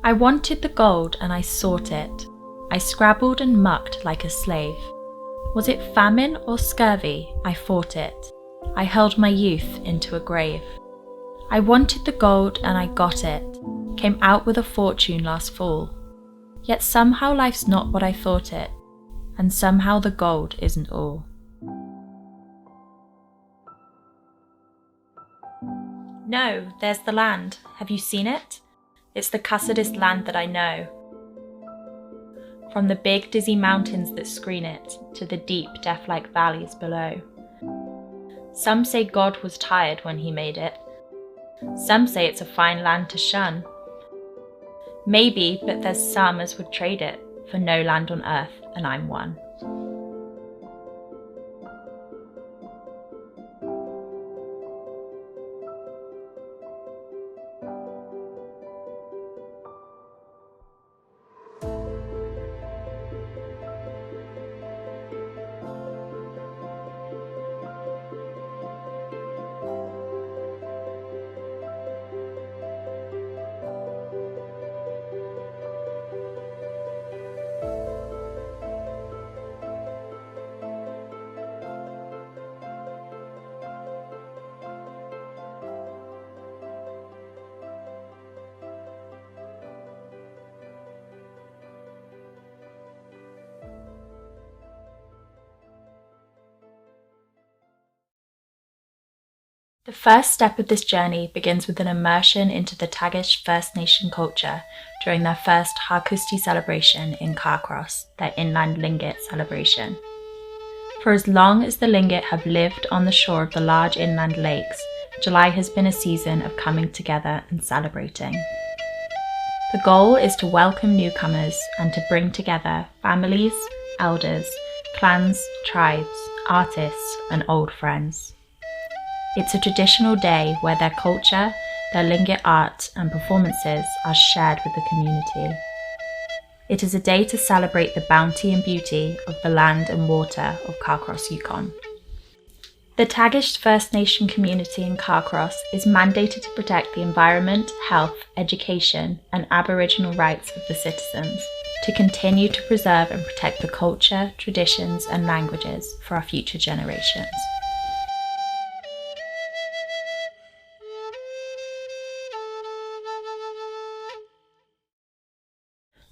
I wanted the gold and I sought it. I scrabbled and mucked like a slave. Was it famine or scurvy? I fought it. I hurled my youth into a grave. I wanted the gold and I got it. Came out with a fortune last fall. Yet somehow life's not what I thought it. And somehow the gold isn't all. No, there's the land. Have you seen it? It's the cussedest land that I know. From the big dizzy mountains that screen it to the deep death-like valleys below. Some say God was tired when he made it. Some say it's a fine land to shun. Maybe, but there's some as would trade it for no land on earth, and I'm one. The first step of this journey begins with an immersion into the Tagish First Nation culture during their first Harkusti celebration in Carcross, their inland Tlingit celebration. For as long as the Tlingit have lived on the shore of the large inland lakes, July has been a season of coming together and celebrating. The goal is to welcome newcomers and to bring together families, elders, clans, tribes, artists, and old friends. It's a traditional day where their culture, their Tlingit art and performances are shared with the community. It is a day to celebrate the bounty and beauty of the land and water of Carcross, Yukon. The Tagish First Nation community in Carcross is mandated to protect the environment, health, education and Aboriginal rights of the citizens, to continue to preserve and protect the culture, traditions and languages for our future generations.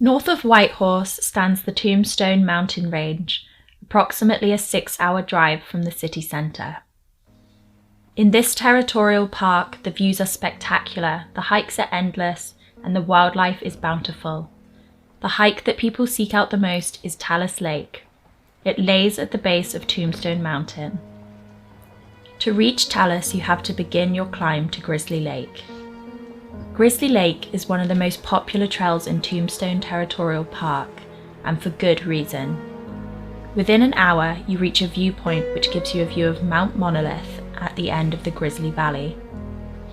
North of Whitehorse stands the Tombstone Mountain range, approximately a 6-hour drive from the city centre. In this territorial park, the views are spectacular, the hikes are endless, and the wildlife is bountiful. The hike that people seek out the most is Talus Lake. It lays at the base of Tombstone Mountain. To reach Talus, you have to begin your climb to Grizzly Lake. Grizzly Lake is one of the most popular trails in Tombstone Territorial Park, and for good reason. Within an hour, you reach a viewpoint which gives you a view of Mount Monolith at the end of the Grizzly Valley.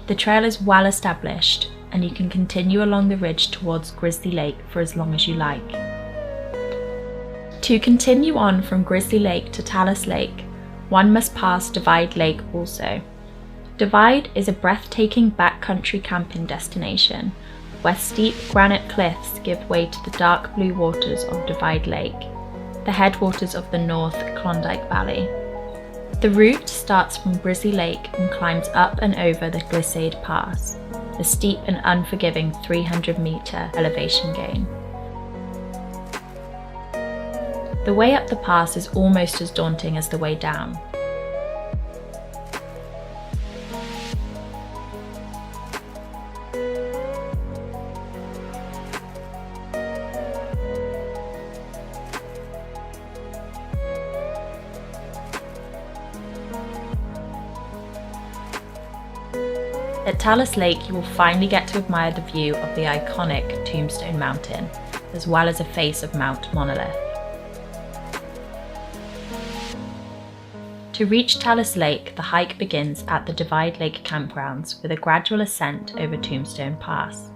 The trail is well established, and you can continue along the ridge towards Grizzly Lake for as long as you like. To continue on from Grizzly Lake to Talus Lake, one must pass Divide Lake also. Divide is a breathtaking backcountry camping destination where steep granite cliffs give way to the dark blue waters of Divide Lake, the headwaters of the North Klondike Valley. The route starts from Grizzly Lake and climbs up and over the Glissade Pass, a steep and unforgiving 300-metre elevation gain. The way up the pass is almost as daunting as the way down. At Talus Lake, you will finally get to admire the view of the iconic Tombstone Mountain, as well as a face of Mount Monolith. To reach Talus Lake, the hike begins at the Divide Lake campgrounds with a gradual ascent over Tombstone Pass.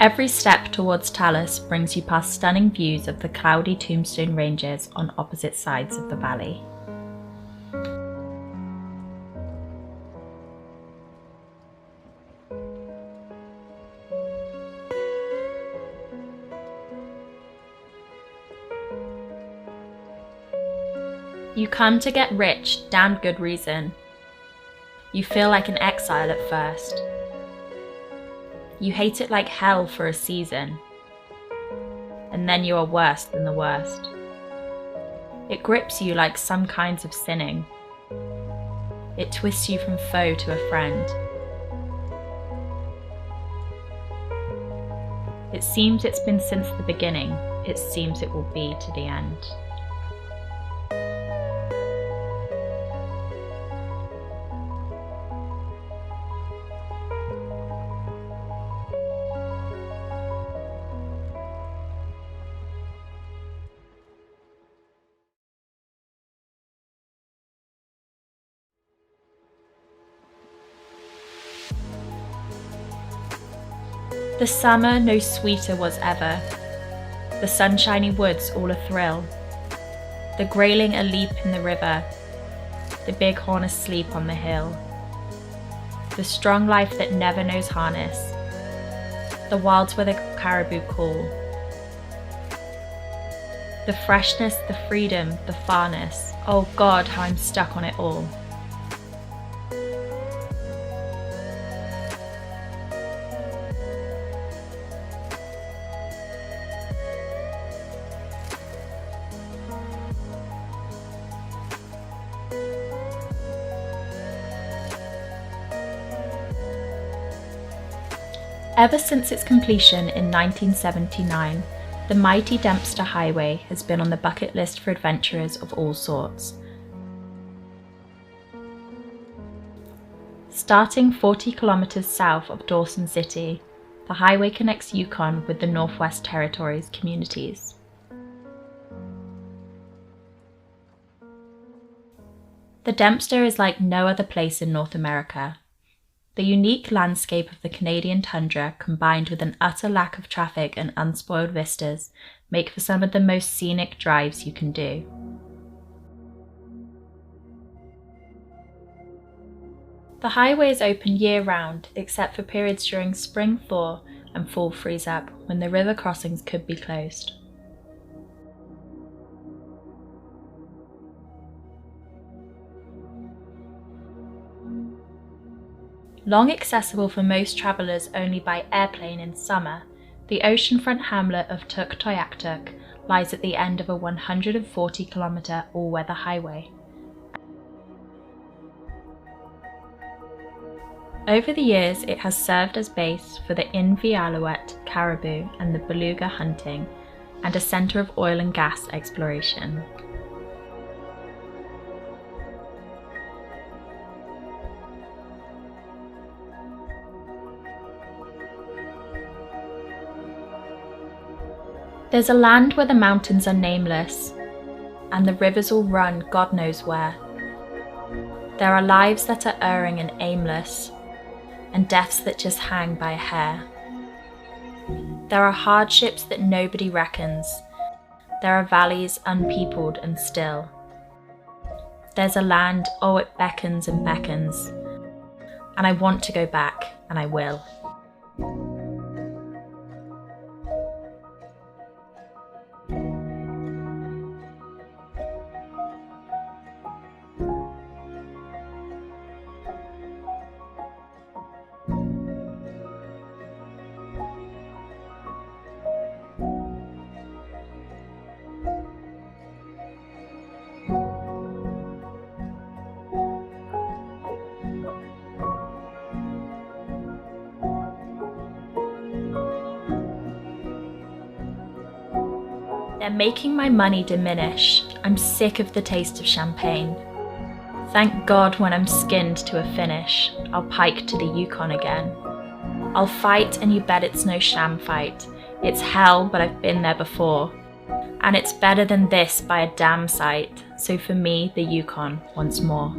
Every step towards Talus brings you past stunning views of the cloudy Tombstone Ranges on opposite sides of the valley. You come to get rich, damn good reason. You feel like an exile at first. You hate it like hell for a season. And then you are worse than the worst. It grips you like some kinds of sinning. It twists you from foe to a friend. It seems it's been since the beginning. It seems it will be to the end. The summer no sweeter was ever, the sunshiny woods all a thrill, the grayling a-leap in the river, the bighorn asleep on the hill, the strong life that never knows harness, the wilds where the caribou call, the freshness, the freedom, the farness, oh God, how I'm stuck on it all. Ever since its completion in 1979, the mighty Dempster Highway has been on the bucket list for adventurers of all sorts. Starting 40 kilometers south of Dawson City, the highway connects Yukon with the Northwest Territories communities. The Dempster is like no other place in North America. The unique landscape of the Canadian tundra combined with an utter lack of traffic and unspoiled vistas make for some of the most scenic drives you can do. The highway is open year-round except for periods during spring thaw and fall freeze-up when the river crossings could be closed. Long accessible for most travellers only by airplane in summer, the oceanfront hamlet of Tuktoyaktuk lies at the end of a 140-kilometre all-weather highway. Over the years, it has served as base for the Invialuit caribou and the beluga hunting, and a centre of oil and gas exploration. There's a land where the mountains are nameless, and the rivers all run God knows where. There are lives that are erring and aimless, and deaths that just hang by a hair. There are hardships that nobody reckons. There are valleys unpeopled and still. There's a land, oh it beckons and beckons, and I want to go back, and I will. They're making my money diminish. I'm sick of the taste of champagne. Thank God when I'm skinned to a finish, I'll pike to the Yukon again. I'll fight and you bet it's no sham fight. It's hell, but I've been there before. And it's better than this by a damn sight. So for me, the Yukon once more.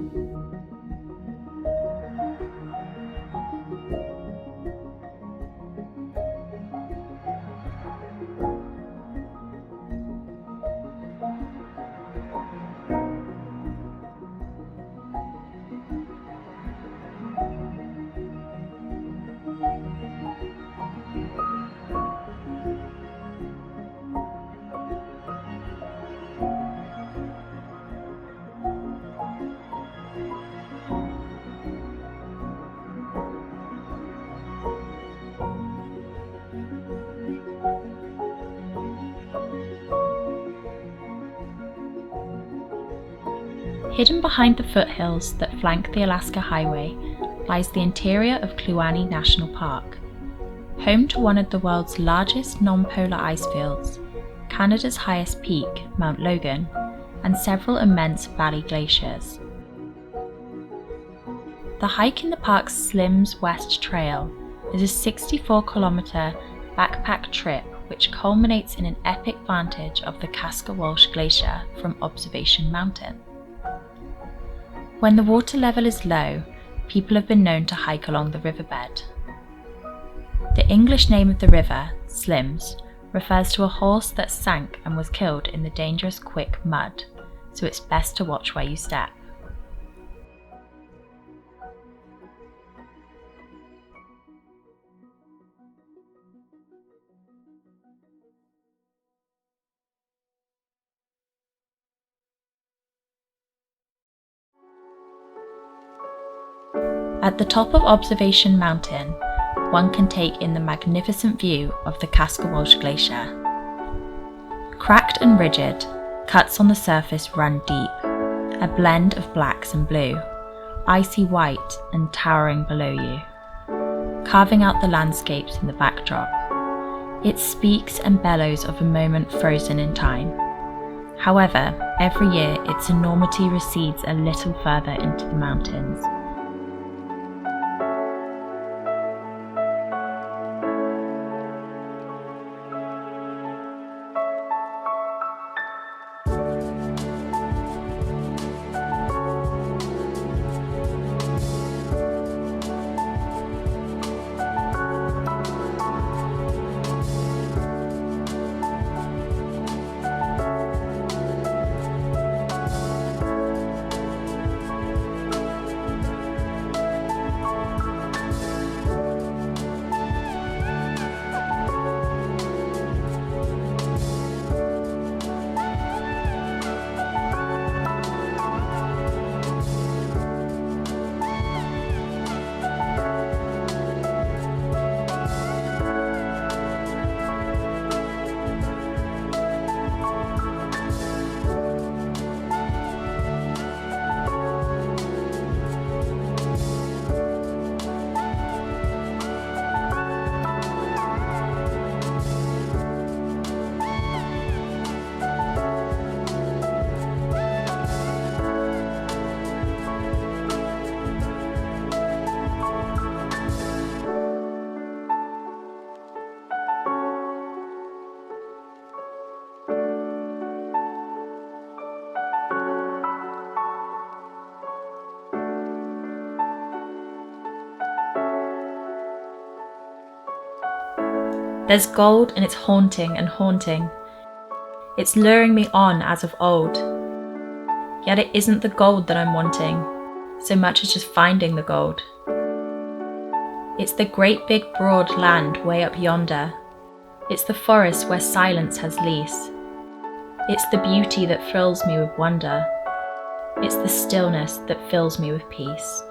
Hidden behind the foothills that flank the Alaska Highway lies the interior of Kluane National Park, home to one of the world's largest non-polar ice fields, Canada's highest peak, Mount Logan, and several immense valley glaciers. The hike in the park's Slims West Trail is a 64-kilometre backpack trip which culminates in an epic vantage of the Kaskawolsh Glacier from Observation Mountain. When the water level is low, people have been known to hike along the riverbed. The English name of the river, Slims, refers to a horse that sank and was killed in the dangerous quick mud, so it's best to watch where you step. At the top of Observation Mountain, one can take in the magnificent view of the Kaskawolsh Glacier. Cracked and rigid, cuts on the surface run deep, a blend of blacks and blue, icy white and towering below you, carving out the landscapes in the backdrop. It speaks and bellows of a moment frozen in time. However, every year its enormity recedes a little further into the mountains. There's gold and it's haunting and haunting. It's luring me on as of old. Yet it isn't the gold that I'm wanting, so much as just finding the gold. It's the great big broad land way up yonder. It's the forest where silence has lease. It's the beauty that fills me with wonder. It's the stillness that fills me with peace.